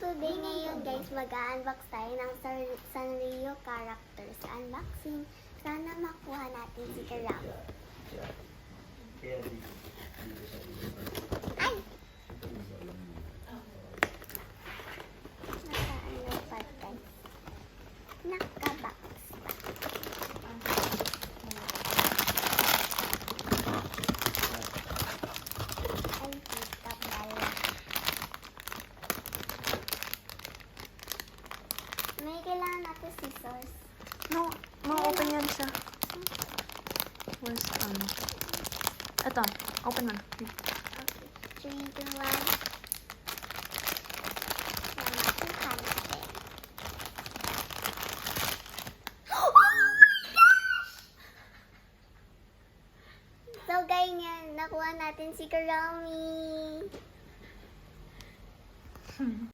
today ngayon guys, mag-unbox tayo ng Sanrio characters unboxing. Sana makuha natin si Karam. Ay! Naka-ano pa guys? Naka-box pa. Ay, dito pala. May kailangan natin scissors. No, ma-open yan siya. Where's ano? Ito, open mo na. Okay. 3, 2, 1. Namatuhan natin. Oh my gosh! So guys, yan, nakuha natin si Karami.